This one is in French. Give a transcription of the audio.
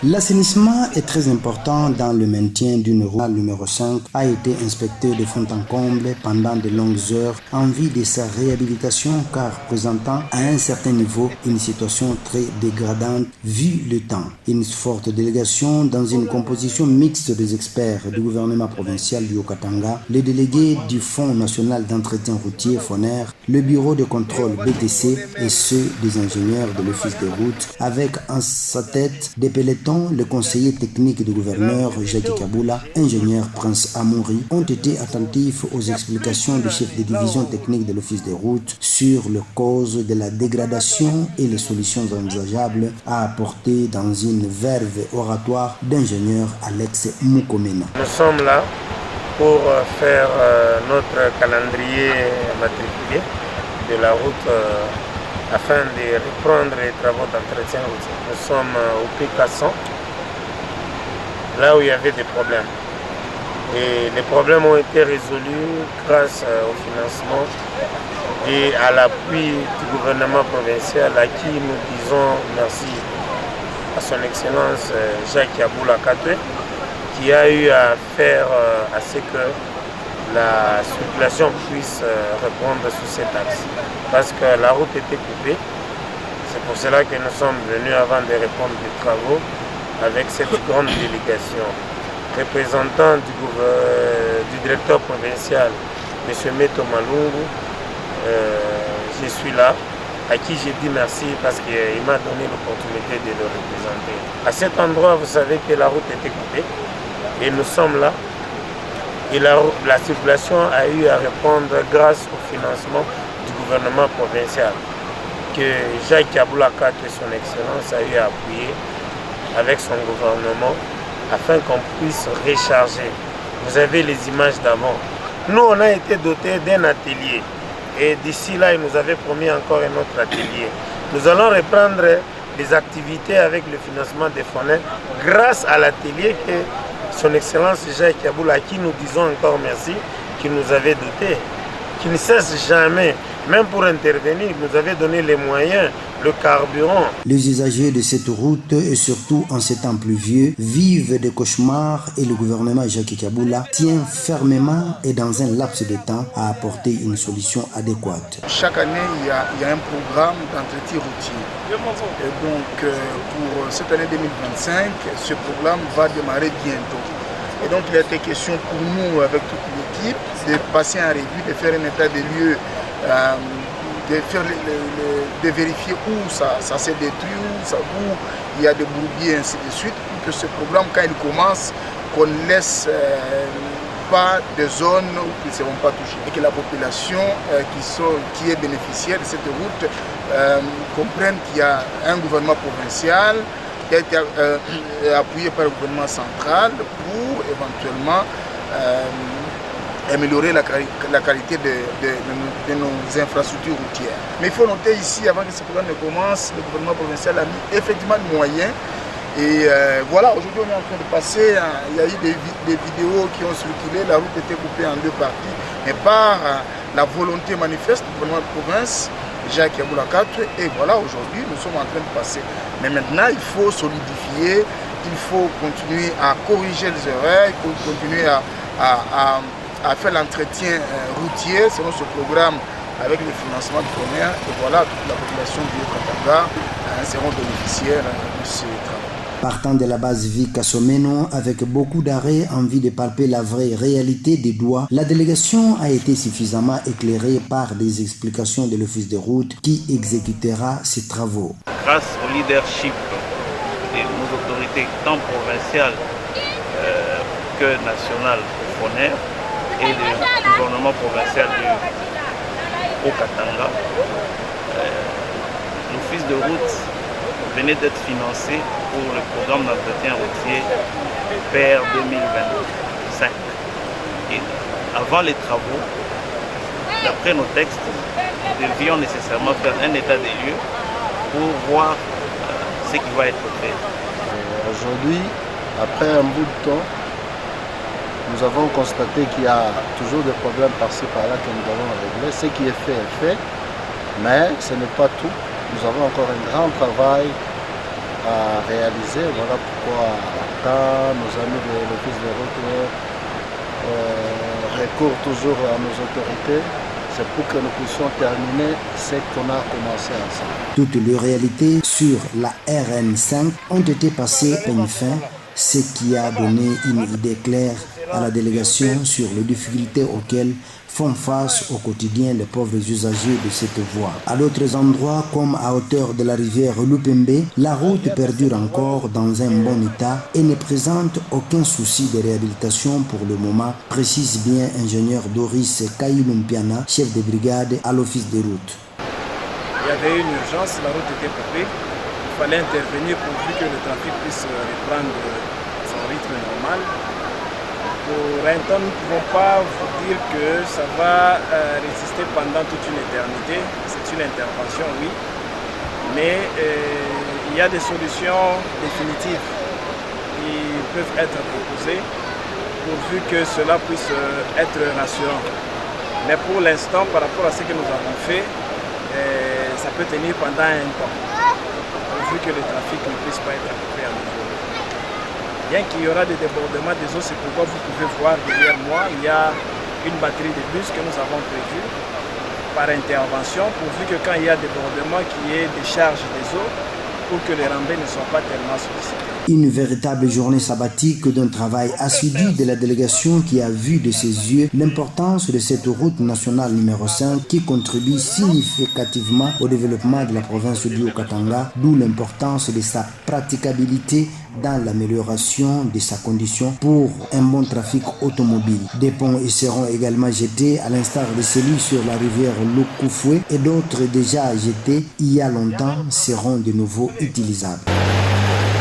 L'assainissement est très important dans le maintien d'une route. La numéro 5 a été inspectée de fond en comble pendant de longues heures en vue de sa réhabilitation car présentant à un certain niveau une situation très dégradante vu le temps. Une forte délégation dans une composition mixte des experts du gouvernement provincial du Haut-Katanga, les délégués du Fonds national d'entretien routier FONER, le bureau de contrôle BTC et ceux des ingénieurs de l'office des routes avec en sa tête des pelotons. Le conseiller technique du gouverneur Jacques Kaboula, ingénieur Prince Amouri, ont été attentifs aux explications du chef de division technique de l'office des routes sur les causes de la dégradation et les solutions envisageables à apporter dans une verve oratoire d'ingénieur Alex Moukomena. Nous sommes là pour faire notre calendrier matriculé de la route afin de reprendre les travaux d'entretien routier. Nous sommes au P400, là où il y avait des problèmes. Et les problèmes ont été résolus grâce au financement et à l'appui du gouvernement provincial à qui nous disons merci à son Excellence Jacques Yaboula Katwe qui a eu à faire à ce que la circulation puisse répondre sur cet axe. Parce que la route était coupée. C'est pour cela que nous sommes venus avant de répondre des travaux avec cette grande délégation. Représentant du directeur provincial, M. Meto Malungu, je suis là, à qui j'ai dit merci parce qu'il m'a donné l'opportunité de le représenter. À cet endroit, vous savez que la route était coupée et nous sommes là. Et la circulation a eu à répondre grâce au financement du gouvernement provincial que Jacques Kaboula Katwe, son Excellence, a eu à appuyer avec son gouvernement afin qu'on puisse recharger. Vous avez les images d'avant. Nous, on a été dotés d'un atelier et d'ici là, il nous avait promis encore un autre atelier. Nous allons reprendre les activités avec le financement des FONER grâce à l'atelier que son Excellence Jacques Kaboula, à qui nous disons encore merci, qui nous avait doté, qui ne cesse jamais, même pour intervenir, nous avait donné les moyens, le carburant. Les usagers de cette route, et surtout en ces temps pluvieux, vivent des cauchemars et le gouvernement Jacques Kaboula tient fermement et dans un laps de temps à apporter une solution adéquate. Chaque année, il y a un programme d'entretien routier. Et donc, pour cette année 2025, ce programme va démarrer bientôt. Et donc, il a été question pour nous, avec toute l'équipe, de passer en revue, de faire un état des lieux, de vérifier où ça s'est détruit, où il y a des bourbiers, ainsi de suite, pour que ce programme, quand il commence, qu'on ne laisse pas de zones qui ne seront pas touchées. Et que la population qui est bénéficiaire de cette route comprenne qu'il y a un gouvernement provincial qui a été appuyé par le gouvernement central pour éventuellement améliorer la qualité de nos infrastructures routières. Mais il faut noter ici, avant que ce programme ne commence, le gouvernement provincial a mis effectivement des moyens. Et voilà, aujourd'hui on est en train de passer, il y a eu des vidéos qui ont circulé, la route était coupée en deux parties, mais par la volonté manifeste du gouvernement de province, Jacques Kaboula Katwe, et voilà, aujourd'hui nous sommes en train de passer. Mais maintenant il faut solidifier, il faut continuer à corriger les erreurs, il faut continuer à faire l'entretien routier selon ce programme avec le financement du FONER. Et voilà, toute la population du Haut-Katanga seront bénéficiaires de ces travaux. Partant de la base vie Kasomeno, avec beaucoup d'arrêts en vue de palper la vraie réalité des doigts, la délégation a été suffisamment éclairée par des explications de l'Office des routes qui exécutera ces travaux. Grâce au leadership de nos autorités tant provinciales que nationales au FONER et du gouvernement provincial du Haut-Katanga, l'Office de route venait d'être financé pour le programme d'entretien routier PER 2025. Et avant les travaux, d'après nos textes, nous devions nécessairement faire un état des lieux pour voir ce qui va être fait. Aujourd'hui, après un bout de temps, nous avons constaté qu'il y a toujours des problèmes par-ci par-là que nous devons régler. Ce qui est fait, mais ce n'est pas tout. Nous avons encore un grand travail à réaliser. Voilà pourquoi quand nos amis de l'Office des routes recourent toujours à nos autorités, c'est pour que nous puissions terminer ce qu'on a commencé ensemble. Toutes les réalités sur la RN5 ont été passées à une fin, ce qui a donné une idée claire à la délégation sur les difficultés auxquelles font face au quotidien les pauvres usagers de cette voie. À d'autres endroits, comme à hauteur de la rivière Lupembe, la route perdure encore dans un bon état et ne présente aucun souci de réhabilitation pour le moment, précise bien ingénieur Doris Kailumpiana, chef de brigade à l'Office des routes. Il y avait une urgence, la route était coupée, il fallait intervenir pour que le trafic puisse reprendre son rythme normal. Pour un temps, nous ne pouvons pas vous dire que ça va résister pendant toute une éternité. C'est une intervention, oui, mais il y a des solutions définitives qui peuvent être proposées pourvu que cela puisse être rassurant. Mais pour l'instant, par rapport à ce que nous avons fait, ça peut tenir pendant un temps, pourvu que le trafic ne puisse pas être coupé à nouveau. Bien qu'il y aura des débordements des eaux, c'est pourquoi vous pouvez voir derrière moi, il y a une batterie de bus que nous avons prévue par intervention, pourvu que quand il y a débordement, qu'il y ait des charges des eaux pour que les rambées ne soient pas tellement sollicités. Une véritable journée sabbatique d'un travail assidu de la délégation qui a vu de ses yeux l'importance de cette route nationale numéro 5 qui contribue significativement au développement de la province du Haut-Katanga, d'où l'importance de sa praticabilité dans l'amélioration de sa condition pour un bon trafic automobile. Des ponts y seront également jetés, à l'instar de celui sur la rivière Lukufwe, et d'autres déjà jetés il y a longtemps seront de nouveau utilisables.